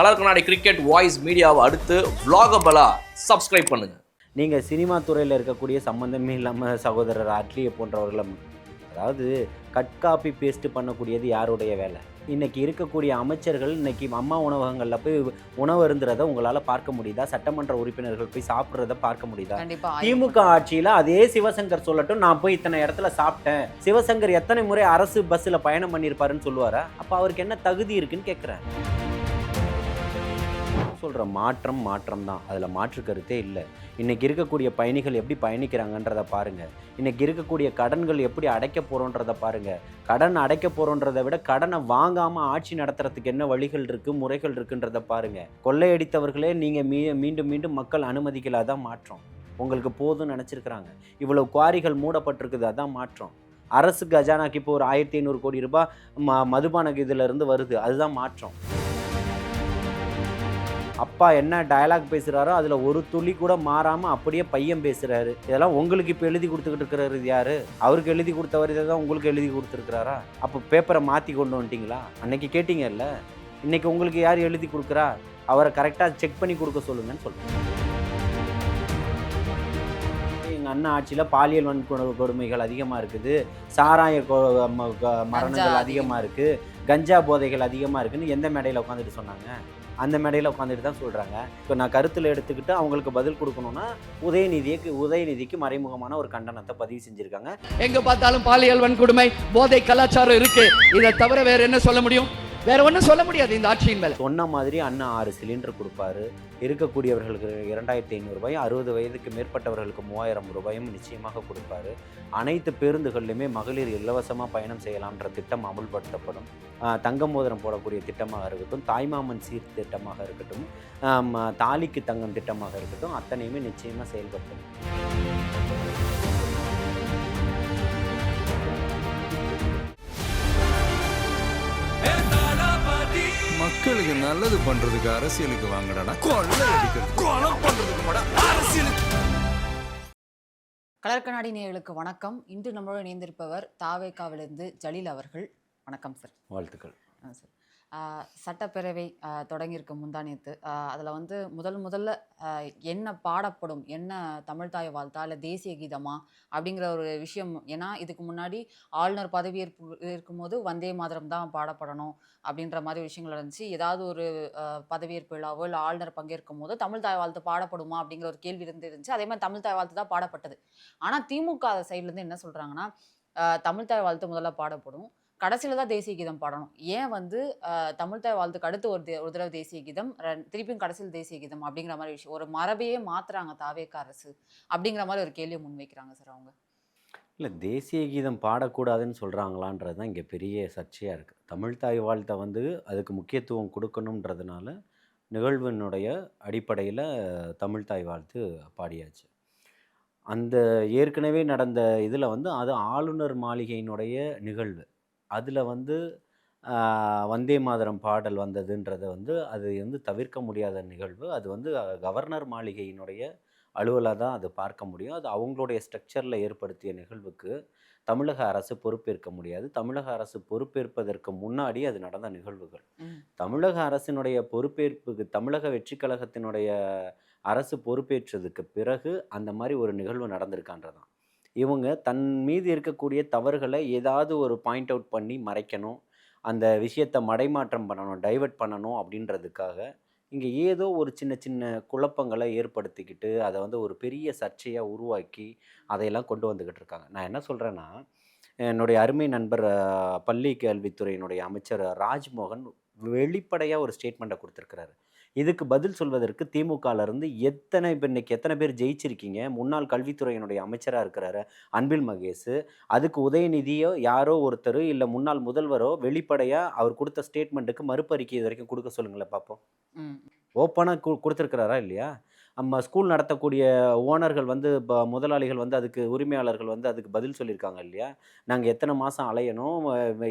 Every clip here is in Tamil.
கலர் கண்ணாடி கிரிக்கெட் வாய்ஸ் மீடியாவை அடுத்து vlogabala சப்ஸ்கிரைப் பண்ணுங்க. நீங்கள் சினிமா துறையில் இருக்கக்கூடிய சம்மந்தமே இல்லாமல் சகோதரர் அட்லியை போன்றவர்களை, அதாவது கட் காப்பி பேஸ்ட் பண்ணக்கூடியது யாருடைய வேலை? இன்றைக்கி இருக்கக்கூடிய அமைச்சர்கள் இன்றைக்கி அம்மா உணவகங்களில் போய் உணவு அருந்துறதை உங்களால் பார்க்க முடியுதா? சட்டமன்ற உறுப்பினர்கள் போய் சாப்பிட்றத பார்க்க முடியுதா? திமுக ஆட்சியில் அதே சிவசங்கர் சொல்லட்டும், நான் போய் இத்தனை இடத்துல சாப்பிட்டேன், சிவசங்கர் எத்தனை முறை அரசு பஸ்ஸில் பயணம் பண்ணியிருப்பாருன்னு சொல்லுவாரா? அப்போ அவருக்கு என்ன தகுதி இருக்குன்னு கேட்குறேன். சொல்கிற மாற்றம் தான், அதில் மாற்று கருத்தே இல்லை. இன்றைக்கி இருக்கக்கூடிய பயணிகள் எப்படி பயணிக்கிறாங்கன்றதை பாருங்கள். இன்றைக்கி இருக்கக்கூடிய கடன்கள் எப்படி அடைக்க போகிறோன்றதை பாருங்கள். கடன் அடைக்க போகிறோன்றதை விட கடனை வாங்காமல் ஆட்சி நடத்துறதுக்கு என்ன வழிகள் இருக்குது, முறைகள் இருக்குன்றதை பாருங்கள். கொள்ளையடித்தவர்களே நீங்கள் மீண்டும் மக்கள் அனுமதிக்கல, அதான் மாற்றம். உங்களுக்கு போதும்னு நினச்சிருக்கிறாங்க. இவ்வளோ குவாரிகள் மூடப்பட்டிருக்குது, அதான் மாற்றம். அரசு கஜானாக்கு இப்போ ஒரு 1500 கோடி ரூபாய் மதுபான இதிலிருந்து வருது, அதுதான் மாற்றம். அப்பா என்ன டயலாக் பேசுகிறாரோ அதில் ஒரு துளி கூட மாறாமல் அப்படியே பையன் பேசுகிறாரு. இதெல்லாம் உங்களுக்கு இப்போ எழுதி கொடுத்துக்கிட்டு இருக்கிறாரு யார்? அவருக்கு எழுதி கொடுத்தவர் இதை தான் உங்களுக்கு எழுதி கொடுத்துருக்கிறாரா? அப்போ பேப்பரை மாற்றி கொண்டு வந்துட்டிங்களா? அன்னைக்கு கேட்டிங்கல்ல, இன்றைக்கி உங்களுக்கு யார் எழுதி கொடுக்குறா? அவரை கரெக்டாக செக் பண்ணி கொடுக்க சொல்லுங்கன்னு சொல்லுங்கள். எங்கள் அண்ணன் ஆட்சியில் பாலியல் வன்கொடுமைகள் அதிகமாக இருக்குது, சாராய மரணங்கள் அதிகமாக இருக்குது, கஞ்சா போதைகள் அதிகமாக இருக்குதுன்னு எந்த மேடையில் உட்காந்துட்டு சொன்னாங்க? அந்த மேடையில் உட்காந்துட்டு தான் சொல்கிறாங்க. இப்போ நான் கருத்தில் எடுத்துக்கிட்டு அவங்களுக்கு பதில் கொடுக்கணும்னா உதயநிதிக்கு மறைமுகமான ஒரு கண்டனத்தை பதிவு செஞ்சுருக்காங்க. எங்கே பார்த்தாலும் பாலியல் வன்கொடுமை, போதை கலாச்சாரம் இருக்கு, இதை தவிர வேற என்ன சொல்ல முடியும்? வேற ஒன்றும் சொல்ல முடியாது இந்த ஆட்சியின் மேல. சொன்ன மாதிரி அண்ணா 6 சிலிண்டர் கொடுப்பாரு. இருக்கக்கூடியவர்களுக்கு 2500 ரூபாய், 60 வயதுக்கு மேற்பட்டவர்களுக்கு 3000 ரூபாயும் நிச்சயமாக கொடுப்பாரு. அனைத்து பேருந்துகள்லையுமே மகளிர் இலவசமாக பயணம் செய்யலாம்ன்ற திட்டம் அமுல்படுத்தப்படும். தங்க மோதிரம் போடக்கூடிய திட்டமாக இருக்கட்டும், தாய்மாமன் சீர் திட்டமாக இருக்கட்டும், தாலிக்கு தங்கம் திட்டமாக இருக்கட்டும், அத்தனையுமே நிச்சயமாக செயல்படுத்தணும். மக்களுக்கு நல்லது பண்றதுக்கு அரசியலுக்கு வாங்கடா, கொலை பண்றதுக்கு அரசியலுக்கு. கலர் கண்ணாடி நேயர்களுக்கு வணக்கம். இன்று நம்மளோடு இணைந்திருப்பவர் தாவேகாவிலிருந்து ஜலீல் அவர்கள். வணக்கம் சார். வாழ்த்துக்கள் சார். சட்டப்பேரவை தொடங்கியிருக்க முந்தானியத்து அதில் வந்து முதல்ல என்ன பாடப்படும், என்ன தமிழ் தாய் வாழ்த்தா இல்லை தேசிய கீதமா அப்படிங்கிற ஒரு விஷயம். ஏன்னா இதுக்கு முன்னாடி ஆளுநர் பதவியேற்பு இருக்கும்போது வந்தே மாதரம் தான் பாடப்படணும் அப்படின்ற மாதிரி விஷயங்கள் இருந்துச்சு. ஏதாவது ஒரு பதவியேற்பு விழாவோ இல்லை ஆளுநர் பங்கேற்கும் போது தமிழ் தாய் வாழ்த்து பாடப்படுமா அப்படிங்கிற ஒரு கேள்வி இருந்துச்சு. அதே மாதிரி தமிழ் தாய் வாழ்த்து தான் பாடப்பட்டது. ஆனால் திமுக சைட்லேருந்து என்ன சொல்கிறாங்கன்னா, தமிழ் தாய் வாழ்த்து முதல்ல பாடப்படும், கடைசியில் தான் தேசிய கீதம் பாடணும். ஏன் வந்து தமிழ் தாய் வாழ்த்துக்கு அடுத்து ஒரு தடவை தேசிய கீதம், திருப்பியும் கடைசியில் தேசிய கீதம் அப்படிங்கிற மாதிரி விஷயம், ஒரு மரபையே மாற்றுறாங்க தாவேக அரசு அப்படிங்கிற மாதிரி ஒரு கேள்வியை முன்வைக்கிறாங்க சார் அவங்க. இல்லை, தேசிய கீதம் பாடக்கூடாதுன்னு சொல்கிறாங்களான்றது தான் இங்கே பெரிய சர்ச்சையாக இருக்குது. தமிழ் தாய் வாழ்த்தை வந்து அதுக்கு முக்கியத்துவம் கொடுக்கணுன்றதுனால நிகழ்வினுடைய அடிப்படையில் தமிழ் தாய் வாழ்த்து பாடியாச்சு. அந்த ஏற்கனவே நடந்த இதில் வந்து அது ஆளுநர் மாளிகையினுடைய நிகழ்வு. அதில் வந்து வந்தே மாதரம் பாடல் வந்ததுன்றதை வந்து அது வந்து தவிர்க்க முடியாத நிகழ்வு. அது வந்து கவர்னர் மாளிகையினுடைய அலுவலாக தான் அது பார்க்க முடியும். அது அவங்களுடைய ஸ்ட்ரக்சரில் ஏற்படுத்திய நிகழ்வுக்கு தமிழக அரசு பொறுப்பேற்க முடியாது. தமிழக அரசு பொறுப்பேற்பதற்கு முன்னாடி அது நடந்த நிகழ்வுகள். தமிழக அரசினுடைய பொறுப்பேற்புக்கு, தமிழக வெற்றி கழகத்தினுடைய அரசு பொறுப்பேற்றதுக்கு பிறகு அந்த மாதிரி ஒரு நிகழ்வு நடந்திருக்கான்றதான். இவங்க தன் மீது இருக்கக்கூடிய தவறுகளை ஏதாவது ஒரு பாயிண்ட் அவுட் பண்ணி மறைக்கணும், அந்த விஷயத்தை மடைமாற்றம் பண்ணணும், டைவர்ட் பண்ணணும் அப்படின்றதுக்காக இங்கே ஏதோ ஒரு சின்ன குழப்பங்களை ஏற்படுத்திக்கிட்டு அதை வந்து ஒரு பெரிய சர்ச்சையாக உருவாக்கி அதையெல்லாம் கொண்டு வந்துக்கிட்டு இருக்காங்க. நான் என்ன சொல்கிறேன்னா, என்னுடைய அருமை நண்பர் பள்ளி கல்வித்துறையினுடைய அமைச்சர் ராஜ்மோகன் வெளிப்படையாக ஒரு ஸ்டேட்மெண்ட்டை கொடுத்துருக்கிறாரு. இதுக்கு பதில் சொல்வதற்கு திமுகலேருந்து இன்னைக்கு எத்தனை பேர் ஜெயிச்சிருக்கீங்க? முன்னாள் கல்வித்துறையினுடைய அமைச்சராக இருக்கிறாரு அன்பில் மகேஷ், அதுக்கு உதயநிதியோ யாரோ ஒருத்தர் இல்லை முன்னாள் முதல்வரோ வெளிப்படையாக அவர் கொடுத்த ஸ்டேட்மெண்ட்டுக்கு மறுப்பறிக்கை இது வரைக்கும் கொடுக்க சொல்லுங்களேன் பார்ப்போம். ஓப்பனாக கொடுத்துருக்கிறாரா இல்லையா? நம்ம ஸ்கூல் நடத்தக்கூடிய ஓனர்கள் வந்து முதலாளிகள் வந்து அதுக்கு உரிமையாளர்கள் வந்து அதுக்கு பதில் சொல்லியிருக்காங்க இல்லையா? நாங்கள் எத்தனை மாதம் அலையணும்,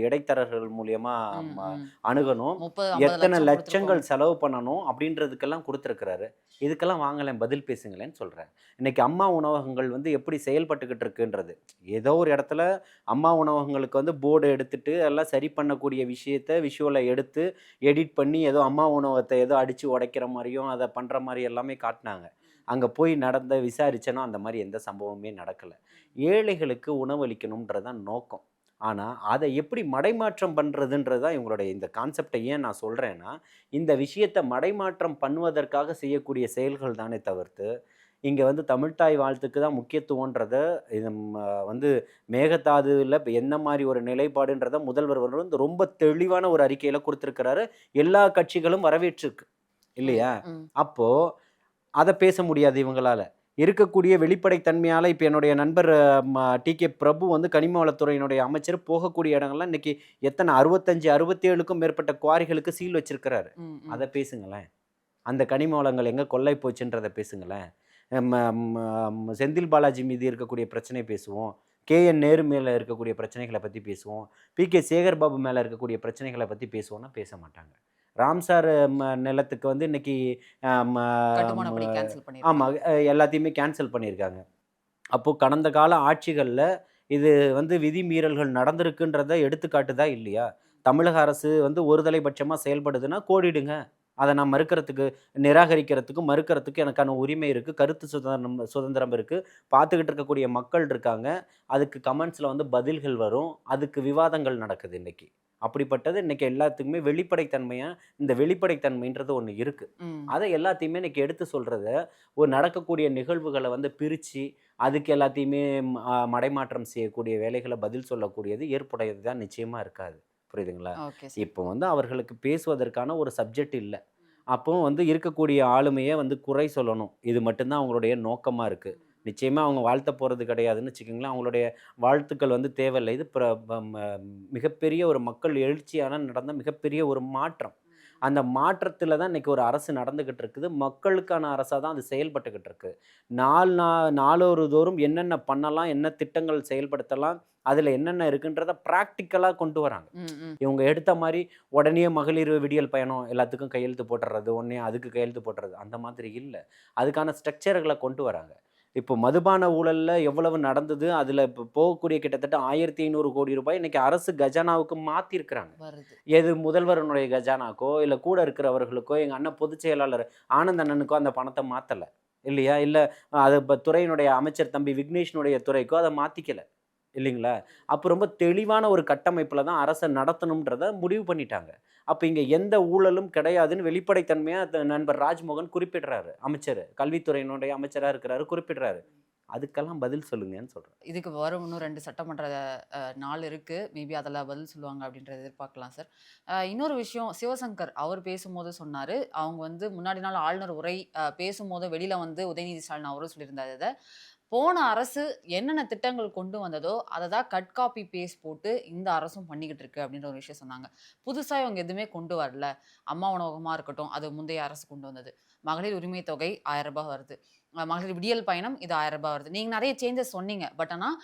இடைத்தரகர்கள் மூலியமா ம், ம். அணுகணும், 30, 50 எத்தனை லட்சம் லட்சங்கள் கொடுத்துருக்கோம். செலவு பண்ணணும் அப்படின்றதுக்கெல்லாம் கொடுத்துருக்கிறாரு. இதுக்கெல்லாம் வாங்கலேன், பதில் பேசுங்களேன்னு சொல்கிறேன். இன்னைக்கு அம்மா உணவகங்கள் வந்து எப்படி செயல்பட்டுக்கிட்டு இருக்குன்றது, ஏதோ ஒரு இடத்துல அம்மா உணவகங்களுக்கு வந்து போர்டு எடுத்துட்டு எல்லாம் சரி பண்ணக்கூடிய விஷயத்த விஷுவலை எடுத்து எடிட் பண்ணி ஏதோ அம்மா உணவகத்தை ஏதோ அடித்து உடைக்கிற மாதிரியும் அதை பண்ணுற மாதிரி எல்லாமே காட்டினாங்க. அங்கே போய் விசாரிச்சேன்னா அந்த மாதிரி எந்த சம்பவமே நடக்கலை. ஏழைகளுக்கு உணவளிக்கணுன்றது தான் நோக்கம். ஆனால் அதை எப்படி மடைமாற்றம் பண்ணுறதுன்றது தான் இவங்களுடைய இந்த கான்செப்டை ஏன் நான் சொல்கிறேன்னா, இந்த விஷயத்தை மடைமாற்றம் பண்ணுவதற்காக செய்யக்கூடிய செயல்கள் தானே தவிர்த்து, இங்கே வந்து தமிழ்த்தாய் வாழ்த்துக்கு தான் முக்கியத்துவன்றத இது வந்து மேகதாதுவில் இப்போ என்ன மாதிரி ஒரு நிலைப்பாடுன்றத முதல்வர் வந்து ரொம்ப தெளிவான ஒரு அறிக்கையில் கொடுத்துருக்கிறாரு. எல்லா கட்சிகளும் வரவேற்றிருக்கு இல்லையா? ம், ம். அப்போது அதை பேச முடியாது இவங்களால. இருக்கக்கூடிய வெளிப்படைத்தன்மையால் இப்போ என்னுடைய நண்பர் டி.கே. பிரபு வந்து கனிம வளத்துறையினுடைய அமைச்சர் போகக்கூடிய இடங்கள்லாம் இன்னைக்கு எத்தனை 65, 67க்கும் மேற்பட்ட குவாரிகளுக்கு சீல் வச்சிருக்கிறாரு. ம், ம். அதை பேசுங்களேன். அந்த கனிம வளங்கள் எங்கே கொள்ளை போச்சுன்றதை பேசுங்களேன். செந்தில் பாலாஜி மீது இருக்கக்கூடிய பிரச்சனை பேசுவோம். கே.என். நேரு மேலே இருக்கக்கூடிய பிரச்சனைகளை பற்றி பேசுவோம். பி.கே. சேகர் பாபு மேலே இருக்கக்கூடிய பிரச்சனைகளை பற்றி பேசுவோம்னா பேச மாட்டாங்க. ராம்சார் நிலத்துக்கு வந்து இன்னைக்கு கட்டுமான பணி கேன்சல் பண்ணிருக்காங்க. ஆமாம், எல்லாத்தையுமே கேன்சல் பண்ணியிருக்காங்க. அப்போது கடந்த கால ஆட்சிகளில் இது வந்து விதிமீறல்கள் நடந்திருக்குன்றத எடுத்துக்காட்டுதா இல்லையா? தமிழக அரசு வந்து ஒருதலைபட்சமாக செயல்படுதுன்னா கோடிடுங்க. அதை நான் மறுக்கிறதுக்கு, நிராகரிக்கிறதுக்கு, மறுக்கிறதுக்கு எனக்கான உரிமை இருக்குது. கருத்து சுதந்திரம் இருக்குது. பார்த்துக்கிட்டு இருக்கக்கூடிய மக்கள் இருக்காங்க. அதுக்கு கமெண்ட்ஸில் வந்து பதில்கள் வரும். அதுக்கு விவாதங்கள் நடக்குது இன்னைக்கு. அப்படிப்பட்டது இன்னைக்கு எல்லாத்துக்குமே வெளிப்படைத்தன்மையாக, இந்த வெளிப்படைத்தன்மைன்றது ஒன்று இருக்குது. ம். அதை எல்லாத்தையுமே இன்னைக்கு எடுத்து சொல்கிறத, ஒரு நடக்கக்கூடிய நிகழ்வுகளை வந்து பிரித்து அதுக்கு எல்லாத்தையுமே மடைமாற்றம் செய்யக்கூடிய வேலைகளை பதில் சொல்லக்கூடியது ஏற்புடையது தான் நிச்சயமாக இருக்காது. புரியுதுங்களா? Okay sir. இப்போ வந்து அவர்களுக்கு பேசுவதற்கான ஒரு சப்ஜெக்ட் இல்லை. அப்போ வந்து இருக்கக்கூடிய ஆளுமையை வந்து குறை சொல்லணும். இது மட்டும்தான் அவங்களுடைய நோக்கமாக இருக்குது. நிச்சயமாக அவங்க வாழ்த்த போகிறது கிடையாதுன்னு வச்சுக்கோங்களேன். அவங்களுடைய வாழ்த்துக்கள் வந்து தேவையில்லை. இது மிகப்பெரிய ஒரு மக்கள் எழுச்சியான நடந்த மிகப்பெரிய ஒரு மாற்றம். அந்த மாற்றத்தில் தான் இன்றைக்கி ஒரு அரசு நடந்துக்கிட்டு இருக்குது. மக்களுக்கான அரசாக தான் அது செயல்பட்டுக்கிட்டு இருக்கு. நாளொரு தோறும் என்னென்ன பண்ணலாம், என்ன திட்டங்கள் செயல்படுத்தலாம், அதில் என்னென்ன இருக்குன்றத ப்ராக்டிக்கலாக கொண்டு வராங்க. ம், ம். இவங்க எடுத்த மாதிரி உடனே மகளிர் விடியல் பயணம் எல்லாத்துக்கும் கையெழுத்து போட்டுறது, உடனே அதுக்கு கையெழுத்து போட்டுறது, அந்த மாதிரி இல்லை. அதுக்கான ஸ்ட்ரக்சர்களை கொண்டு வராங்க. இப்போ மதுபான ஊழல்ல எவ்வளவு நடந்தது, அதில் இப்போ போகக்கூடிய கிட்டத்தட்ட 1500 கோடி ரூபாய் இன்னைக்கு அரசு கஜானாவுக்கு மாற்றிருக்கிறாங்க. வருது. எது முதல்வருடைய கஜானாக்கோ, இல்லை கூட இருக்கிறவர்களுக்கோ, எங்கள் அண்ணன் பொதுச் செயலாளர் ஆனந்த் அண்ணனுக்கோ அந்த பணத்தை மாற்றலை இல்லையா? இல்லை அது இப்போ துறையினுடைய அமைச்சர் தம்பி விக்னேஷனுடைய துறைக்கோ அதை மாற்றிக்கலை இல்லைங்களா? அப்போ ரொம்ப தெளிவான ஒரு கட்டமைப்பில் தான் அரசை நடத்தணுன்றதை முடிவு பண்ணிட்டாங்க. அப்போ இங்கே எந்த ஊழலும் கிடையாதுன்னு வெளிப்படைத்தன்மையாக நண்பர் ராஜ்மோகன் குறிப்பிடுறாரு. அமைச்சர், கல்வித்துறையினுடைய அமைச்சராக இருக்கிறாரு, குறிப்பிடுறாரு. அதுக்கெல்லாம் பதில் சொல்லுங்கன்னு சொல்கிறேன். இதுக்கு வரும் இன்னும் 2 சட்டமன்ற நாள் இருக்கு. மேபி அதில் பதில் சொல்லுவாங்க அப்படின்றத எதிர்பார்க்கலாம் சார். இன்னொரு விஷயம், சிவசங்கர் அவர் பேசும்போது சொன்னார், அவங்க வந்து முன்னாடி நாள் ஆளுநர் உரை பேசும்போது வெளியில் வந்து உதயநிதி ஸ்டாலின் அவரும் சொல்லியிருந்தார். இதை போன அரசு என்னென்ன திட்டங்கள் கொண்டு வந்ததோ அதை தான் கட் காப்பி பேஸ்ட் போட்டு இந்த அரசும் பண்ணிக்கிட்டு இருக்கு அப்படின்ற ஒரு விஷயம் சொன்னாங்க. புதுசாக இவங்க எதுவுமே கொண்டு வரல. அம்மா உணவகமாக இருக்கட்டும், அது முந்தைய அரசு கொண்டு வந்தது. மகளிர் உரிமை தொகை 1000 ரூபாய் வருது. மகளிர் விடியல் பயணம் இது 1000 ரூபாய் வருது. நீங்கள் நிறைய சேஞ்சஸ் சொன்னீங்க. பட் ஆனால்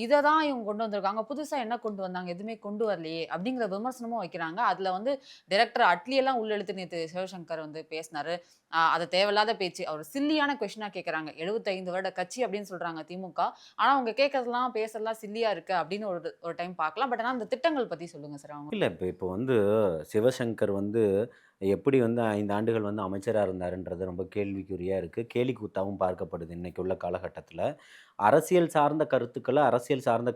இதை தான் இவங்க கொண்டு வந்திருக்காங்க. புதுசாக என்ன கொண்டு வந்தாங்க, எதுவுமே கொண்டு வரலையே அப்படிங்கிற விமர்சனமும் வைக்கிறாங்க. அதில் வந்து டைரக்டர் அட்லியெல்லாம் உள்ளெழுத்து நேற்று சிவசங்கர் வந்து பேசினாரு. அது தேவையில்லாத பேச்சு. அவர் சில்லியான கொஸ்டினாக கேட்குறாங்க. 75 வருட கட்சி அப்படின்னு சொல்கிறாங்க திமுக. ஆனால் அவங்க கேட்கறதுலாம் பேசுறதுலாம் சில்லியாக இருக்குது அப்படின்னு ஒரு டைம் பார்க்கலாம். பட் ஆனால் அந்த திட்டங்கள் பற்றி சொல்லுங்கள் சார். அவங்க இல்லை, இப்போ வந்து சிவசங்கர் வந்து எப்படி வந்து 5 ஆண்டுகள் வந்து அமைச்சராக இருந்தாருன்றது ரொம்ப கேள்விக்குறியாக இருக்குது. கேலிக்கூத்தாகவும் பார்க்கப்படுது இன்றைக்கி உள்ள காலகட்டத்தில். அரசியல் சார்ந்த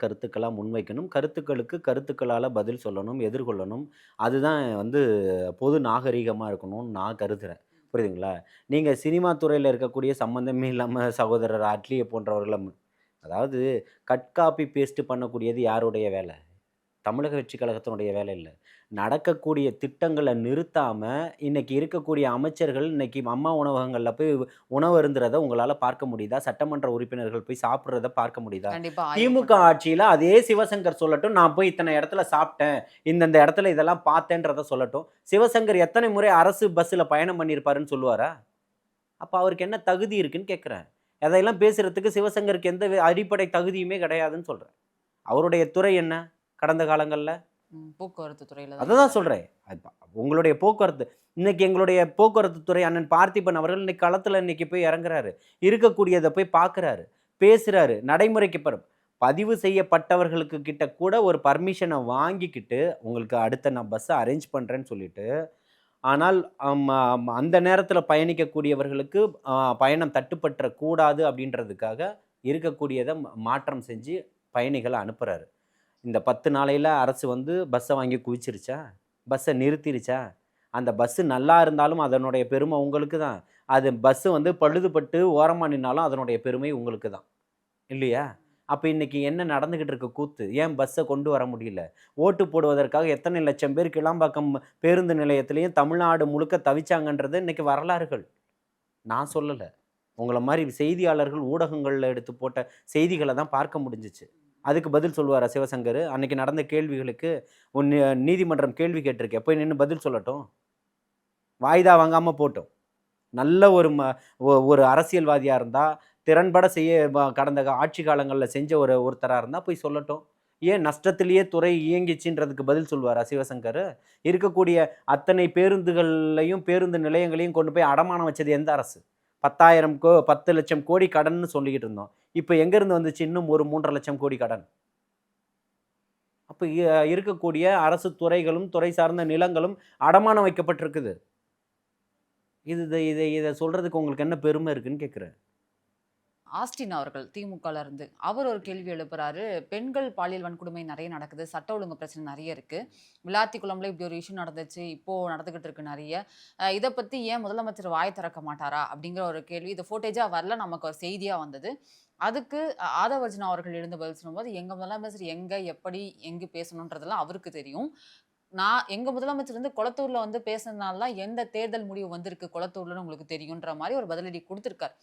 கருத்துக்களாக முன்வைக்கணும். கருத்துக்களுக்கு கருத்துக்களால் பதில் சொல்லணும், எதிர்கொள்ளணும். அதுதான் வந்து பொது நாகரிகமாக இருக்கணும்னு நான் கருதுகிறேன். புரியுதுங்களா? நீங்கள் சினிமா துறையில் இருக்கக்கூடிய சம்மந்தமே இல்லாமல் சகோதரர் அட்லியை போன்றவர்களை அதாவது கட் காப்பி பேஸ்ட் பண்ணக்கூடியது யாருடைய வேலை? தமிழக வெற்றி கழகத்தினுடைய வேலை இல்லை. நடக்கக்கூடிய திட்டங்களை நிறுத்தாமல் இன்றைக்கி இருக்கக்கூடிய அமைச்சர்கள் இன்றைக்கி அம்மா உணவகங்களில் போய் உணவு அருந்துறதை உங்களால் பார்க்க முடியுதா? சட்டமன்ற உறுப்பினர்கள் போய் சாப்பிட்றத பார்க்க முடியுதா? திமுக ஆட்சியில் அதே சிவசங்கர் சொல்லட்டும், நான் போய் இத்தனை இடத்துல சாப்பிட்டேன், இந்தந்த இடத்துல இதெல்லாம் பார்த்தேன்றதை சொல்லட்டும். சிவசங்கர் எத்தனை முறை அரசு பஸ்ஸில் பயணம் பண்ணியிருப்பாருன்னு சொல்லுவாரா? அப்போ அவருக்கு என்ன தகுதி இருக்குன்னு கேட்குறேன். அதையெல்லாம் பேசுகிறதுக்கு சிவசங்கருக்கு எந்த அடிப்படை தகுதியுமே கிடையாதுன்னு சொல்கிறேன். அவருடைய துறை என்ன கடந்த காலங்களில்? போக்குவரத்து துறையில அதை தான் சொல்கிறேன். உங்களுடைய போக்குவரத்து இன்னைக்கு எங்களுடைய போக்குவரத்து துறை அண்ணன் பார்த்திபன் அவர்கள் இன்னைக்கு களத்தில் இன்னைக்கு போய் இறங்குறாரு, இருக்கக்கூடியதை போய் பார்க்குறாரு, பேசுகிறாரு, நடைமுறைக்கு பதிவு செய்யப்பட்டவர்களுக்கு கிட்ட கூட ஒரு பர்மிஷனை வாங்கிக்கிட்டு உங்களுக்கு அடுத்த நான் பஸ்ஸை அரேஞ்ச் பண்ணுறேன்னு சொல்லிட்டு, ஆனால் அந்த நேரத்தில் பயணிக்கக்கூடியவர்களுக்கு பயணம் தட்டுப்பற்றக்கூடாது அப்படின்றதுக்காக இருக்கக்கூடியதை மாற்றம் செஞ்சு பயணிகளை அனுப்புகிறாரு. இந்த 10 நாளையில் அரசு வந்து பஸ்ஸை வாங்கி குவிச்சிருச்சா? பஸ்ஸை நிறுத்திருச்சா? அந்த பஸ்ஸு நல்லா இருந்தாலும் அதனுடைய பெருமை உங்களுக்கு தான். அது பஸ்ஸு வந்து பழுதுபட்டு ஓரமாக நின்னாலும் அதனுடைய பெருமை உங்களுக்கு தான் இல்லையா? அப்போ இன்றைக்கி என்ன நடந்துக்கிட்டு இருக்க கூத்து? ஏன் பஸ்ஸை கொண்டு வர முடியல? ஓட்டு போடுவதற்காக எத்தனை லட்சம் பேர் கிளாம்பாக்கம் பேருந்து நிலையத்திலையும் தமிழ்நாடு முழுக்க தவிச்சாங்கன்றது இன்றைக்கி வரலாறுகள். நான் சொல்லலை. உங்களை மாதிரி செய்தியாளர்கள் ஊடகங்களில் எடுத்து போட்ட செய்திகளை தான் பார்க்க முடிஞ்சிச்சு. அதுக்கு பதில் சொல்லுவாரா சிவசங்கர்? அன்னைக்கு நடந்த கேள்விகளுக்கு நீதிமன்றம் கேள்வி கேட்டிருக்கேன், போய் நின்று பதில் சொல்லட்டும். வாய்தா வாங்காமல் போட்டோம். நல்ல ஒரு அரசியல்வாதியாக இருந்தால் திறன்பட செய்ய கடந்த ஆட்சி காலங்களில் செஞ்ச ஒருத்தராக இருந்தால் போய் சொல்லட்டும். ஏன் நஷ்டத்திலேயே துறை இயங்கிச்சுன்றதுக்கு பதில் சொல்லுவாரா சிவசங்கர்? இருக்கக்கூடிய அத்தனை பேருந்துகள்லையும் பேருந்து நிலையங்களையும் கொண்டு போய் அடமானம் வச்சது எந்த அரசு? 10 லட்சம் கோடி கடன்னு சொல்லிக்கிட்டு இருந்தோம். இப்போ எங்கேருந்து வந்துச்சு இன்னும் ஒரு 3.5 லட்சம் கோடி கடன்? அப்போ இருக்கக்கூடிய அரசு துறைகளும் துறை சார்ந்த நிலங்களும் அடமானம் வைக்கப்பட்டிருக்குது. இதை சொல்கிறதுக்கு உங்களுக்கு என்ன பெருமை இருக்குன்னு கேட்குறேன். ஆஸ்டின் அவர்கள் திமுகல இருந்து அவர் ஒரு கேள்வி எழுப்புறாரு. பெண்கள் பாலியல் வன்கொடுமை நிறைய நடக்குது, சட்ட ஒழுங்கு பிரச்சனை நிறைய இருக்கு, விளாத்திக்குளம்ல இப்படி ஒரு இஷ்யூ நடந்துச்சு, இப்போ நடந்துகிட்டு இருக்கு நிறைய. இதை பத்தி ஏன் முதலமைச்சர் வாய் திறக்க மாட்டாரா அப்படிங்கிற ஒரு கேள்வி. இது ஃபோட்டேஜா வரல, நமக்கு ஒரு செய்தியா வந்தது. அதுக்கு ஆதவர்ஜுனா அவர்கள் எழுந்து பதில் சொல்லும்போது, எங்க முதலமைச்சர் எங்க எப்படி எங்கு பேசணுன்றதெல்லாம் அவருக்கு தெரியும். எங்க முதலமைச்சர் வந்து கொளத்தூர்ல வந்து பேசுனதுனால தான் எந்த தேர்தல் முடிவு வந்திருக்கு கொளத்தூர்லன்னு உங்களுக்கு தெரியுன்ற மாதிரி ஒரு பதிலடி கொடுத்திருக்காரு.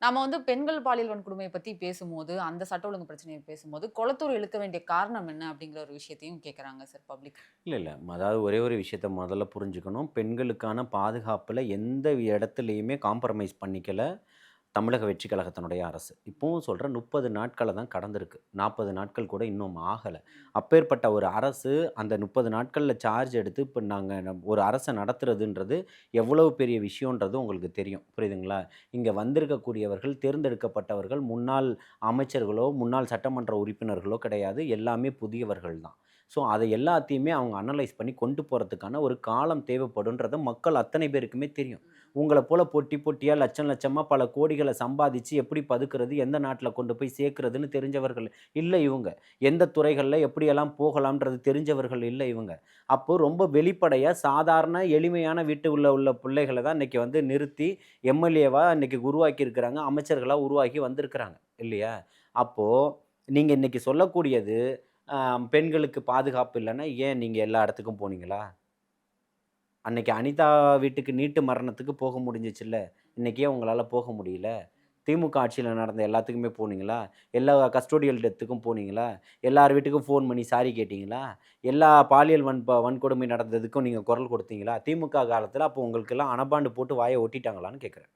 நம்ம வந்து பெண்கள் பாலியல் வன்கொடுமையை பத்தி பேசும்போது, அந்த சட்ட ஒழுங்கு பிரச்சனையை பேசும்போது கொளத்தூர் இழுக்க வேண்டிய காரணம் என்ன அப்படிங்கிற ஒரு விஷயத்தையும் கேட்குறாங்க சார் பப்ளிக். இல்லை அதாவது ஒரே ஒரு விஷயத்த முதல்ல புரிஞ்சுக்கணும். பெண்களுக்கான பாதுகாப்பில் எந்த இடத்துலையுமே காம்ப்ரமைஸ் பண்ணிக்கல தமிழக வெற்றி கழகத்தினுடைய அரசு. இப்போவும் சொல்கிறேன், 30 நாட்களை தான் கடந்திருக்கு, 40 நாட்கள் கூட இன்னும் ஆகலை. அப்பேற்பட்ட ஒரு அரசு அந்த 30 நாட்களில் சார்ஜ் எடுத்து இப்போ நாங்கள் ஒரு அரசை நடத்துறதுன்றது எவ்வளவு பெரிய விஷயன்றது உங்களுக்கு தெரியும், புரியுதுங்களா? இங்கே வந்திருக்கக்கூடியவர்கள் தேர்ந்தெடுக்கப்பட்டவர்கள் முன்னாள் அமைச்சர்களோ முன்னாள் சட்டமன்ற உறுப்பினர்களோ கிடையாது, எல்லாமே புதியவர்கள் தான். ஸோ அதை எல்லாத்தையுமே அவங்க அனலைஸ் பண்ணி கொண்டு போகிறதுக்கான ஒரு காலம் தேவைப்படுன்றது மக்கள் அத்தனை பேருக்குமே தெரியும். உங்களை போல் பொட்டியாக லட்சமாக பல கோடிகளை சம்பாதிச்சு எப்படி பதுக்கிறது, எந்த நாட்டில் கொண்டு போய் சேர்க்குறதுன்னு தெரிஞ்சவர்கள் இல்லை இவங்க. எந்த துறைகளில் எப்படியெல்லாம் போகலாம்ன்றது தெரிஞ்சவர்கள் இல்லை இவங்க. அப்போது ரொம்ப வெளிப்படையாக சாதாரண எளிமையான வீட்டு உள்ள பிள்ளைகளை தான் இன்றைக்கி வந்து நிறுத்தி எம்எல்ஏவாக இன்றைக்கி உருவாக்கி இருக்கிறாங்க, அமைச்சர்களாக உருவாக்கி வந்திருக்கிறாங்க இல்லையா? அப்போது நீங்கள் இன்றைக்கி சொல்லக்கூடியது பெண்களுக்கு பாதுகாப்பு இல்லைன்னா ஏன் நீங்கள் எல்லா இடத்துக்கும் போனீங்களா? அன்னைக்கு அனிதா வீட்டுக்கு நீட்டு மரணத்துக்கு போக முடிஞ்சிச்சுல்ல, இன்றைக்கி ஏன் உங்களால் போக முடியல? திமுக ஆட்சியில் நடந்த எல்லாத்துக்குமே போனீங்களா? எல்லா கஸ்டோடியல் டெத்துக்கும் போனீங்களா? எல்லார் வீட்டுக்கும் ஃபோன் பண்ணி சாரி கேட்டிங்களா? எல்லா பாலியல் வன்கொடுமை நடந்ததுக்கும் நீங்கள் குரல் கொடுத்தீங்களா? திமுக காலத்தில் அப்போ உங்களுக்கெல்லாம் அனபாண்டு போட்டு வாயை ஒட்டிட்டாங்களான்னு கேட்குறேன்.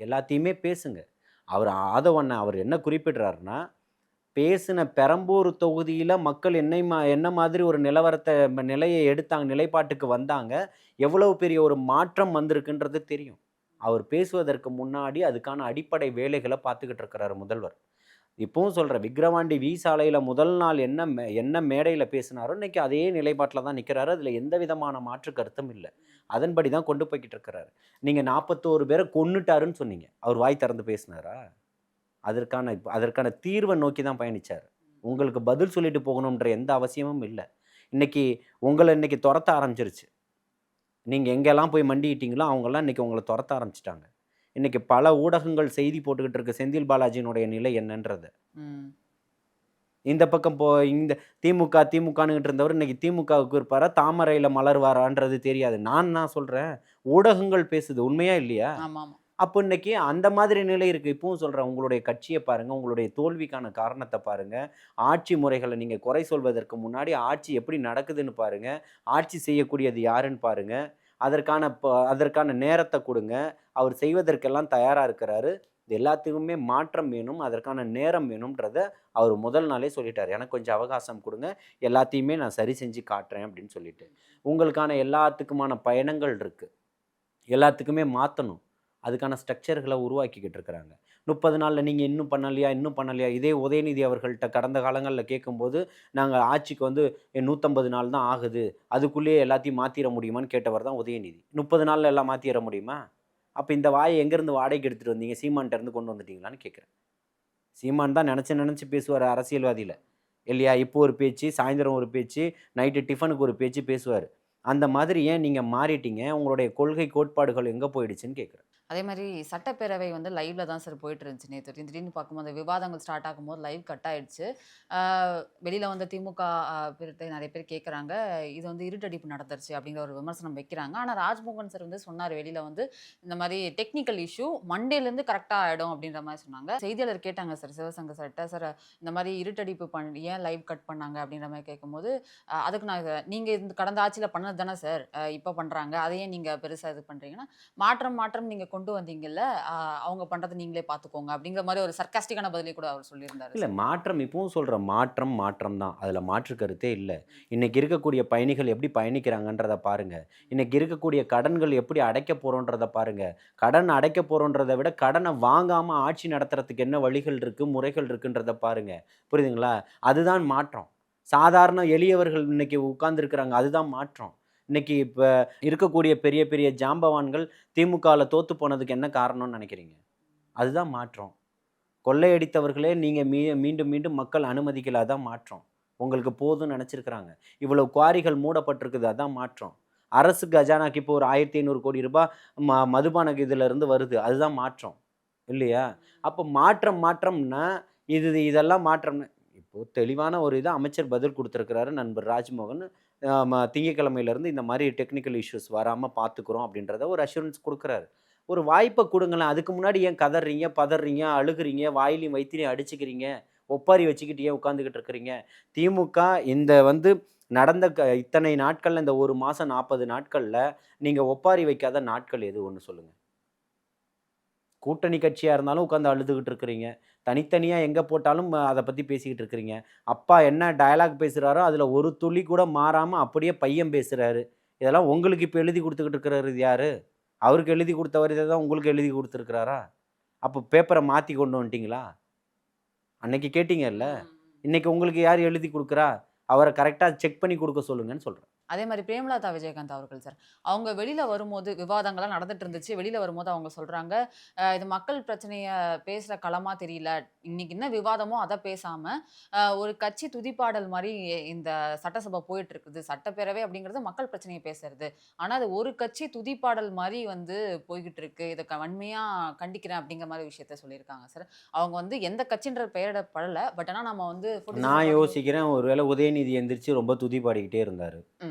எல்லாத்தையுமே பேசுங்க. அவர் ஆதவண்ணன் அவர் என்ன குறிப்பிடுறாருன்னா, பேசின பெரம்பூர் தொகுதியில் மக்கள் என்ன மாதிரி ஒரு நிலையை எடுத்தாங்க, நிலைப்பாட்டுக்கு வந்தாங்க, எவ்வளவு பெரிய ஒரு மாற்றம் வந்திருக்குன்றது தெரியும். அவர் பேசுவதற்கு முன்னாடி அதுக்கான அடிப்படை வேலைகளை பார்த்துக்கிட்டு இருக்கிறார் முதல்வர். இப்போவும் சொல்கிறேன், விக்கிரவாண்டி வி சாலையில் முதல் நாள் என்ன மேடையில் பேசினாரோ இன்றைக்கி அதே நிலைப்பாட்டில் தான் நிற்கிறாரு. அதில் எந்த விதமான மாற்று கருத்தும் இல்லை. அதன்படி தான் கொண்டு போய்கிட்டு இருக்கிறாரு. நீங்கள் 41 பேரை கொன்னுட்டாருன்னு சொன்னீங்க, அவர் வாய் திறந்து பேசினாரா? அதற்கான தீர்வை நோக்கி தான் பயணித்தார். உங்களுக்கு பதில் சொல்லிட்டு போகணுன்ற எந்த அவசியமும் இல்லை. உங்களை இன்னைக்கு துரத்த ஆரம்பிச்சிருச்சு. நீங்கள் எங்கெல்லாம் போய் மண்டிக்கிட்டீங்களோ அவங்கெல்லாம் இன்றைக்கி உங்களை துரத்த ஆரம்பிச்சிட்டாங்க. இன்றைக்கி பல ஊடகங்கள் செய்தி போட்டுக்கிட்டு இருக்கு செந்தில் பாலாஜியினுடைய நிலை என்னன்றது. இந்த பக்கம் இந்த திமுகன்னுகிட்டு இருந்தவர் இன்றைக்கி திமுகவுக்கு இருப்பாரா, தாமரையில் மலர்வாரான்றது தெரியாது. நான் சொல்கிறேன், ஊடகங்கள் பேசுது, உண்மையா இல்லையா? அப்போ இன்றைக்கி அந்த மாதிரி நிலை இருக்குது. இப்பவும் சொல்கிறேன், உங்களுடைய கட்சியை பாருங்கள், உங்களுடைய தோல்விக்கான காரணத்தை பாருங்கள், ஆட்சி முறைகளை நீங்கள் குறை சொல்வதற்கு முன்னாடி ஆட்சி எப்படி நடக்குதுன்னு பாருங்கள், ஆட்சி செய்யக்கூடியது யாருன்னு பாருங்கள், அதற்கான நேரத்தை கொடுங்க. அவர் செய்வதற்கெல்லாம் தயாராக இருக்கிறாரு. இது எல்லாத்துக்குமே மாற்றம் வேணும், அதற்கான நேரம் வேணும்ன்றத அவர் முதல் நாளே சொல்லிட்டார். எனக்கு கொஞ்சம் அவகாசம் கொடுங்க, எல்லாத்தையுமே நான் சரி செஞ்சு காட்டுறேன் அப்படின்னு சொல்லிட்டு. உங்களுக்கான எல்லாத்துக்குமான பயணங்கள் இருக்குது, எல்லாத்துக்குமே மாற்றணும். அதுக்கான ஸ்ட்ரக்சர்களை உருவாக்கிக்கிட்டு இருக்கிறாங்க. 30 நாளில் நீங்கள் இன்னும் பண்ணலையா? இதே உதயநிதி அவர்கள்ட்ட கடந்த காலங்களில் கேட்கும்போது, நாங்கள் ஆட்சிக்கு வந்து 150 நாள் தான் ஆகுது, அதுக்குள்ளேயே எல்லாத்தையும் மாற்றிட முடியுமான்னு கேட்டவர் தான் உதயநிதி. 30 நாளில் எல்லாம் மாற்றிட முடியுமா? அப்போ இந்த வாயை எங்கேருந்து வாடகைக்கு எடுத்துகிட்டு வந்தீங்க? சீமான்ட்ட இருந்து கொண்டு வந்துட்டீங்களான்னு கேட்குறேன். சீமான் தான் நினச்சி பேசுவார் அரசியல்வாதியில், இல்லையா? இப்போ ஒரு பேச்சு, சாயந்தரம் ஒரு பேச்சு, நைட்டு டிஃபனுக்கு ஒரு பேச்சு பேசுவார். அந்த மாதிரி ஏன் நீங்கள் மாறிட்டீங்க? உங்களுடைய கொள்கை கோட்பாடுகள் எங்கே போயிடுச்சுன்னு கேட்குறேன். அதே மாதிரி சட்டப்பேரவை வந்து லைவ்ல தான் சார் போயிட்டு இருந்துச்சு நேற்று. திடீர்னு பார்க்கும்போது அந்த விவாதங்கள் ஸ்டார்ட் ஆகும்போது லைவ் கட் ஆயிடுச்சு. வெளியில வந்து திமுக பேர்கிட்ட நிறைய பேர் கேட்குறாங்க, இது வந்து இருட்டடிப்பு நடந்துருச்சு அப்படிங்கிற ஒரு விமர்சனம் வைக்கிறாங்க. ஆனால் ராஜ்மோகன் சார் வந்து சொன்னார் வெளியில வந்து, இந்த மாதிரி டெக்னிக்கல் இஷ்யூ மண்டேலேருந்து கரெக்டாக ஆகிடும் அப்படின்ற மாதிரி சொன்னாங்க. செய்தியாளர் கேட்டாங்க சார் சிவசங்கர் சார்கிட்ட, சார் இந்த மாதிரி இருட்டடிப்பு ஏன் லைவ் கட் பண்ணாங்க அப்படின்ற மாதிரி கேட்கும்போது, அதுக்கு நான் நீங்கள் இந்த கடந்த ஆட்சியில் பண்ணது தானே சார் இப்போ பண்ணுறாங்க, அதையே நீங்கள் பெருசாக இது பண்ணுறீங்கன்னா, மாற்றம் நீங்கள் கொண்டு வந்தீங்கல்ல, அவங்க பண்றதை நீங்களே பார்த்துக்கோங்க அப்படிங்கிற மாதிரி ஒரு சர்க்காஸ்டிக்கான பதிலை கூட அவர் சொல்லியிருந்தாரு. இல்லை, மாற்றம் இப்பவும் சொல்கிற மாற்றம் தான், அதில் மாற்று கருத்தே இல்லை. இன்றைக்கி இருக்கக்கூடிய பயணிகள் எப்படி பயணிக்கிறாங்கன்றதை பாருங்கள். இன்றைக்கி இருக்கக்கூடிய கடன்கள் எப்படி அடைக்க போகிறோன்றதை பாருங்கள். கடன் அடைக்க போகிறோன்றதை விட கடனை வாங்காமல் ஆட்சி நடத்துறதுக்கு என்ன வழிகள் இருக்குது, முறைகள் இருக்குன்றதை பாருங்கள். புரியுதுங்களா? அதுதான் மாற்றம். சாதாரண எளியவர்கள் இன்றைக்கி உட்கார்ந்துருக்கிறாங்க, அதுதான் மாற்றம். இன்னைக்கு இப்போ இருக்கக்கூடிய பெரிய பெரிய ஜாம்பவான்கள் திமுகவில் தோற்று போனதுக்கு என்ன காரணம்னு நினைக்கிறீங்க? அதுதான் மாற்றம். கொள்ளையடித்தவர்களே நீங்கள் மீண்டும் மீண்டும் மக்கள் அனுமதிக்கல, அதான் மாற்றம். உங்களுக்கு போதும்னு நினச்சிருக்கிறாங்க. இவ்வளோ குவாரிகள் மூடப்பட்டிருக்குது, அதான் மாற்றம். அரசு கஜானாக்கு இப்போ ஒரு 1500 கோடி ரூபாய் மதுபான இதிலிருந்து வருது, அதுதான் மாற்றம் இல்லையா? அப்போ மாற்றம்னா இதெல்லாம் மாற்றம்னு இப்போது தெளிவான ஒரு இதை அமைச்சர் பதில் கொடுத்துருக்கிறாரு நண்பர் ராஜ்மோகன். திங்கக்கிழமையிலேருந்து இந்த மாதிரி டெக்னிக்கல் இஷ்யூஸ் வராமல் பார்த்துக்குறோம் அப்படின்றத ஒரு அஷூரன்ஸ் கொடுக்குறாரு. ஒரு வாய்ப்பை கொடுங்களேன். அதுக்கு முன்னாடி ஏன் கதறீங்க, பதறீங்க, அழுகுறீங்க, வாயிலையும் வயிற்றிலையும் அடிச்சுக்கிறீங்க, ஒப்பாரி வச்சுக்கிட்டு ஏன் உட்காந்துக்கிட்டு இருக்கிறீங்க? திமுக இந்த வந்து நடந்த இத்தனை நாட்களில், இந்த 1 மாதம் 40 நாட்களில் நீங்கள் ஒப்பாரி வைக்காத நாட்கள் எது ஒன்று சொல்லுங்கள். கூட்டணி கட்சியாக இருந்தாலும் உட்காந்து அழுதுகிட்டு இருக்கிறீங்க, தனித்தனியாக எங்கே போட்டாலும் அதை பற்றி பேசிக்கிட்டு இருக்கிறீங்க. அப்பா என்ன டயலாக் பேசுகிறாரோ அதில் ஒரு துளி கூட மாறாமல் அப்படியே பையன் பேசுகிறாரு. இதெல்லாம் உங்களுக்கு இப்போ எழுதி கொடுத்துக்கிட்டு இருக்கிறாரு யார்? அவருக்கு எழுதி கொடுத்தவர் இதை தான் உங்களுக்கு எழுதி கொடுத்துருக்கிறாரா? அப்போ பேப்பரை மாற்றி கொண்டு வந்துட்டிங்களா? அன்னைக்கு கேட்டிங்கல்ல, இன்னைக்கு உங்களுக்கு யார் எழுதி கொடுக்குறா? அவரை கரெக்டாக செக் பண்ணி கொடுக்க சொல்லுங்கன்னு சொல்கிறேன். அதே மாதிரி பிரேமலதா விஜயகாந்த் அவர்கள் சார், அவங்க வெளியில வரும்போது விவாதங்கள்லாம் நடந்துட்டு இருந்துச்சு. வெளியில வரும்போது அவங்க சொல்றாங்க, இது மக்கள் பிரச்சனைய பேசுற களமா தெரியல, இன்னைக்கு என்ன விவாதமோ அதை பேசாம ஒரு கட்சி துதிப்பாடல் மாதிரி இந்த சட்டசபை போயிட்டு இருக்குது. சட்டப்பேரவை அப்படிங்கிறது மக்கள் பிரச்சனையை பேசுறது, ஆனா அது ஒரு கட்சி துதிப்பாடல் மாதிரி வந்து போய்கிட்டு இருக்கு, இதை வன்மையா கண்டிக்கிறேன் அப்படிங்கிற மாதிரி விஷயத்த சொல்லியிருக்காங்க சார். அவங்க வந்து எந்த கட்சின்ற பெயரிடப்படல, பட் ஆனால் நம்ம வந்து நான் யோசிக்கிறேன், ஒருவேளை உதயநிதி எந்திரிச்சு ரொம்ப துதி பாடிக்கிட்டே இருந்தாரு,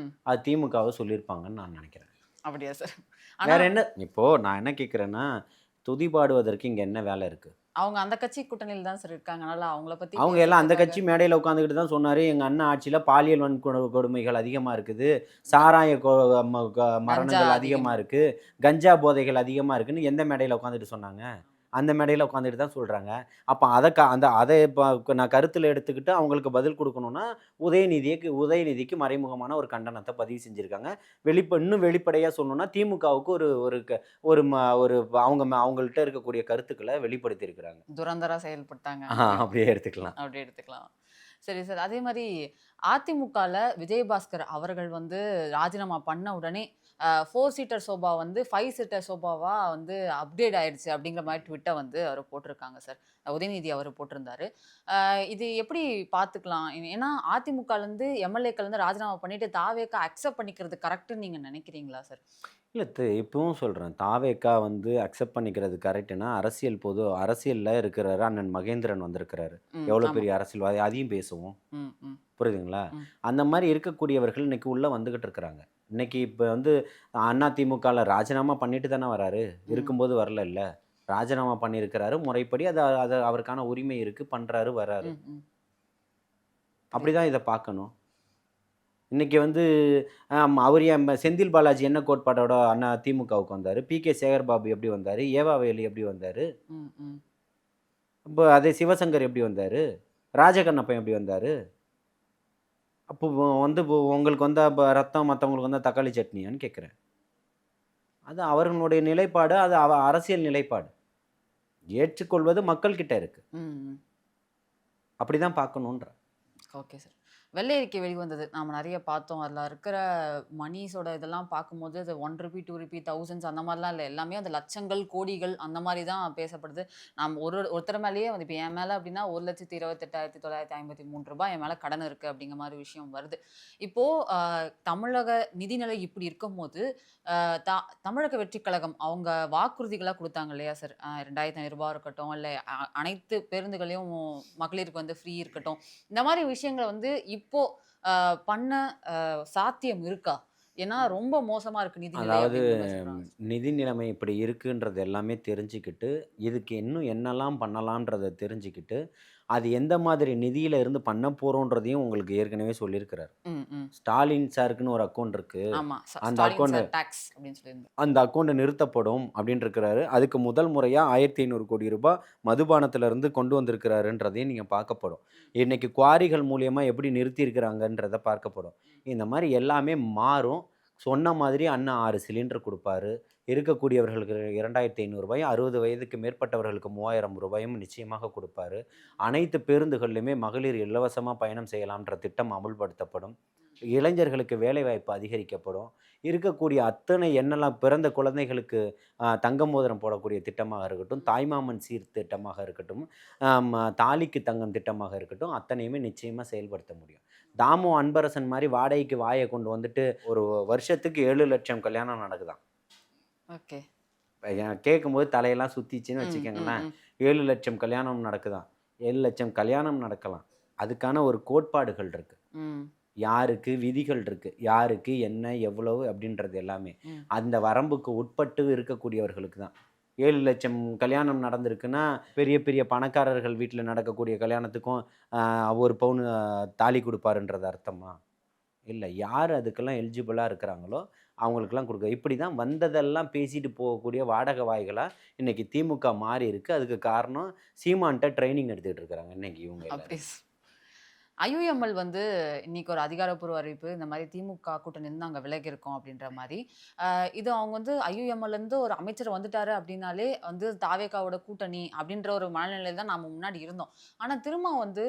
அது திமுகவை சொல்லியிருப்பாங்கன்னு நான் நினைக்கிறேன். அப்படியா சார்? வேற என்ன இப்போ நான் என்ன கேட்குறேன்னா, துதி பாடுவதற்கு இங்கே என்ன வேலை இருக்கு? அவங்க அந்த கட்சி கூட்டணியில் தான் சார் இருக்காங்க. அதனால அவங்கள பத்தி அவங்க எல்லாம் அந்த கட்சி மேடையில் உட்காந்துக்கிட்டு தான் சொன்னார், எங்கள் அண்ணன் ஆட்சியில் பாலியல் கொடுமைகள் அதிகமாக இருக்குது, சாராய மரணங்கள் அதிகமாக இருக்குது, கஞ்சா போதைகள் அதிகமாக இருக்குதுன்னு எந்த மேடையில் உட்காந்துட்டு சொன்னாங்க? அந்த மேடையில் உட்காந்துட்டு தான் சொல்கிறாங்க. அப்போ அதை இப்போ நான் கருத்தில் எடுத்துக்கிட்டு அவங்களுக்கு பதில் கொடுக்கணுன்னா உதயநிதிக்கு மறைமுகமான ஒரு கண்டனத்தை பதிவு செஞ்சுருக்காங்க. இன்னும் வெளிப்படையாக சொல்லணும்னா திமுகவுக்கு ஒரு அவங்கள்ட்ட இருக்கக்கூடிய கருத்துக்களை வெளிப்படுத்தியிருக்கிறாங்க. துரந்தரா செயல்பட்டாங்க, அப்படியே எடுத்துக்கலாம். சரி சார். அதே மாதிரி அதிமுகவில் விஜயபாஸ்கர் அவர்கள் வந்து ராஜினாமா பண்ண உடனே 4 சீட்டர் சோபா வந்து 5 சீட்டர் சோபாவா வந்து அப்டேட் ஆயிடுச்சு அப்படிங்கிற மாதிரி ட்விட்டை வந்து அவர் போட்டிருக்காங்க சார். உதயநிதி அவர் போட்டிருந்தாரு. இது எப்படி பார்த்துக்கலாம்? ஏன்னா அதிமுகலேருந்து எம்எல்ஏக்கள் வந்து ராஜினாமா பண்ணிட்டு தாவேக்கா அக்செப்ட் பண்ணிக்கிறது கரெக்டுன்னு நீங்கள் நினைக்கிறீங்களா சார்? இல்லை, இப்பவும் சொல்கிறேன், தாவேக்கா வந்து அக்செப்ட் பண்ணிக்கிறது கரெக்டுனா அரசியலில் இருக்கிறாரு அண்ணன் மகேந்திரன் வந்திருக்கிறாரு, எவ்வளோ பெரிய அரசியல்வாதி, அதையும் பேசுவோம். புரியுதுங்களா? அந்த மாதிரி இருக்கக்கூடியவர்கள் இன்னைக்கு உள்ளே வந்துக்கிட்டு இருக்கிறாங்க. இன்னைக்கு இப்போ வந்து அதிமுகவில் ராஜினாமா பண்ணிட்டு தானே வராரு, இருக்கும்போது வரல இல்லை, ராஜினாமா பண்ணியிருக்கிறாரு, முறைப்படி அது அவருக்கான உரிமை இருக்குது, பண்ணுறாரு, வராரு. அப்படிதான் இதை பார்க்கணும். இன்னைக்கு வந்து அவர் செந்தில் பாலாஜி என்ன கோட்பாட்டோட அண்ணா திமுகவுக்கு வந்தார்? பி.கே. சேகர்பாபு எப்படி வந்தார்? ஏவா வேலு எப்படி வந்தார்? ம், ம். இப்போ அதே சிவசங்கர் எப்படி வந்தார்? ராஜகண்ணப்பன் எப்படி வந்தார்? அப்போ வந்து இப்போ உங்களுக்கு வந்தா ரத்தம், மற்றவங்களுக்கு வந்தா தக்காளி சட்னியான்னு கேட்குறேன். அது அவர்களுடைய நிலைப்பாடு, அது அரசியல் நிலைப்பாடு. ஏற்றுக்கொள்வது மக்கள்கிட்ட இருக்கு. ம், ம். அப்படி தான் பார்க்கணுன்றேன். Okay sir. வெள்ளை அறிக்கை வெளிவந்தது. நாம நெறைய பார்த்தோம். அதில இருக்கிற மணீஸோட இதெல்லாம் பார்க்கும்போது அது ₹1, ₹2, தௌசண்ட்ஸ் அந்த மாரிலாம் இல்ல. எல்லாமே அந்த லட்சங்கள், கோடிகள் அந்த மாரி தான் பேசப்படுது. நாம் ஒருத்தர் மேலேயே வந்து இப்ப என் மேல அப்டின்னா ₹1,28,953 என் மேல கடன் இருக்கு அப்படிங்கிற மாரி விஷயம் வருது. இப்போ தமிழக நிதிநிலை இப்படி இருக்கும்போது, அ த தமிழக வெற்றிக் கழகம் அவங்க வாக்குறுதிகளா குடுத்தாங்க இல்லையா சார்? ₹2,500 இருக்கட்டும், இல்ல அனைத்து பேருந்துகளையும் மகளிருக்கு வந்து ஃப்ரீ இருக்கட்டும். இந்த மாரி விஷயங்கள வந்து இப்போ பண்ண சாத்தியம் இருக்கா? ஏன்னா ரொம்ப மோசமா இருக்கு நிதிநிலை அதாவது அப்படின்ற மாரி சொல்றாங்க. நிதி நிலைமை இப்படி இருக்குன்றது எல்லாமே தெரிஞ்சுக்கிட்டு, இதுக்கு இன்னும் என்னலாம் பண்ணலான்றத தெரிஞ்சுக்கிட்டு, அது எந்த மாதிரி நிதியில இருந்து பண்ண போறோன்றதையும் உங்களுக்கு ஏற்கனவே சொல்லியிருக்கிறார். ம், ம். ஸ்டாலின் சாருக்குன்னு ஒரு அக்கவுண்ட் இருக்கு. ஆமா. அந்த ஸ்டாலின் அக்கவுண்ட் சார் டாக்ஸ் அப்படின்னு சொல்லியிருந்தார். அந்த அக்கவுண்ட் நிறுத்தப்படும் அப்படின்னு இருக்கிறாரு. அதுக்கு முதல் முறையா ரூ. 1,500 கோடி மதுபானத்திலிருந்து கொண்டு வந்திருக்கிறாருன்றதையும் நீங்க பார்க்கப்படும். இன்னைக்கு குவாரிகள் மூலியமா எப்படி நிறுத்தியிருக்கிறாங்கன்றத பார்க்கப்படும். இந்த மாரி எல்லாமே மாறும். சொன்ன மாதிரி அண்ணா 6 சிலிண்டர் குடுப்பாரு. இருக்கக்கூடியவர்களுக்கு ரூ. 2,500 60 வயதுக்கு மேற்பட்டவர்களுக்கு ரூ. 3,000 நிச்சயமாக குடுப்பாரு. அனைத்து பேருந்துகள்லயுமே மகளிர் இலவசமா பயணம் செய்யலாம்ன்ற திட்டம் அமுல்படுத்தப்படும். இளைஞர்களுக்கு வேலைவாய்ப்பு அதிகரிக்கப்படும். இருக்கக்கூடிய அத்தனை என்னெல்லாம் பிறந்த குழந்தைகளுக்கு தங்க மோதிரம் போடக்கூடிய திட்டமாக இருக்கட்டும், தாய்மாமன் சீர் திட்டமாக இருக்கட்டும், தாலிக்கு தங்கம் திட்டமாக இருக்கட்டும், அத்தனையுமே நிச்சயமா செயல்படுத்த முடியும். தாமு அன்பரசன் மாரி வாடகைக்கு வாய கொண்டு வந்துட்டு ஒரு வருஷத்துக்கு 7,00,000 கல்யாணம் நடக்குதாம். ஓகே. கேட்கும்போது தலையெல்லாம் சுத்திச்சுன்னு ம், ம், வச்சுக்கோங்களேன். ம். 7,00,000 கல்யாணம் நடக்குதாம். 7,00,000 கல்யாணம் நடக்கலாம். அதுக்கான ஒரு கோட்பாடுகள் இருக்கு. ம், யாருக்கு விதிகள் இருக்கு. யாருக்கு என்ன, எவ்வளவு அப்படின்றது எல்லாமே. ம். அந்த வரம்புக்கு உட்பட்டு இருக்கக்கூடியவர்களுக்கு தான். 7,00,000 கல்யாணம் நடந்திருக்குன்னா, பெரிய பெரிய பணக்காரர்கள் வீட்ல நடக்கக்கூடிய கல்யாணத்துக்கும், 1 பவுன் தாலி குடுப்பாருன்றது அர்த்தமா? இல்ல. யார் அதுக்கெல்லாம் எலிஜிபிளா இருக்கிறாங்களோ, அவங்களுக்கெல்லாம் குடுக்க இப்படி தான் வந்ததெல்லாம் பேசிட்டு போகக்கூடிய வாடகை வாய்களா இன்னைக்கு திமுக மாறி இருக்கு. அதுக்கு காரணம் சீமான்ட்ட ட்ரெய்னிங் எடுத்துக்கிட்டு இருக்காங்க இன்னைக்கு இவங்க அப்படி எல்லாரும். ஐயுஎம்எல் வந்து இன்னைக்கு ஒரு அதிகாரப்பூர்வ அறிவிப்பு இந்த மாதிரி திமுக கூட்டணியிலிருந்து நாங்கள் விலகி இருக்கோம் அப்படின்ற மாதிரி. இது அவங்க வந்து ஐயுஎம்எல்லேருந்து ஒரு அமைச்சர் வந்துட்டாரு அப்படின்னாலே வந்து தாவேகாவோட கூட்டணி அப்படின்ற ஒரு மனநிலையில் தான் நாம முன்னாடி இருந்தோம். ஆனால் திரும்ப வந்து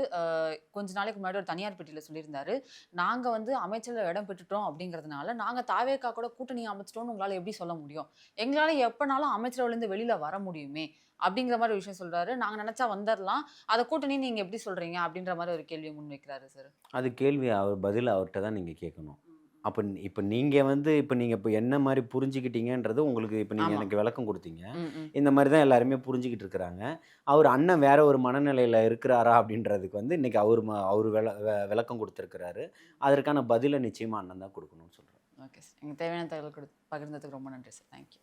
கொஞ்ச நாளைக்கு முன்னாடி ஒரு தனியார் பெட்டியில் சொல்லியிருந்தாரு, நாங்கள் வந்து அமைச்சரில் இடம் பெற்றுட்டோம் அப்படிங்கிறதுனால நாங்கள் தாவேகா கூட கூட்டணி அமைச்சிட்டோம்னு உங்களால் எப்படி சொல்ல முடியும்? எங்களால் எப்போனாலும் அமைச்சரவையிலேருந்து வெளியில் வர முடியுமே அப்படிங்கிற மாதிரி விஷயம் சொல்றாரு. நாங்க நினைச்சா வந்துரலாம். அத கூட்டணி நீங்க எப்படி சொல்றீங்க? அப்படின்ற மாரி ஒரு கேள்விய முன்வைக்கிறாரு சார். அது கேள்வி பதில் அவர்ட்ட தான் நீங்க கேட்கணும். அப்ப இப்ப நீங்க வந்து இப்ப என்ன மாரி புரிஞ்சுக்கிட்டீங்கன்றது உங்களுக்கு இப்ப நீங்க ஆமா. எனக்கு விளக்கம் குடுத்தீங்க. ம், ம். இந்த மாரி தான் எல்லாருமே புரிஞ்சுகிட்டு இருக்கிறாங்க. அவர் அண்ணன் வேற ஒரு மனநிலையில இருக்கிறாரா அப்படின்றதுக்கு வந்து இன்னைக்கு அவரு விளக்கம் குடுத்திருக்கிறாரு. அதற்கான பதில நிச்சயமா அண்ணன் தான் குடுக்கணும்னு சொல்றேன். Okay sir. எங்களுக்கு தேவையான தகவல் பகிர்ந்ததுக்கு ரொம்ப நன்றி சார். Thank you.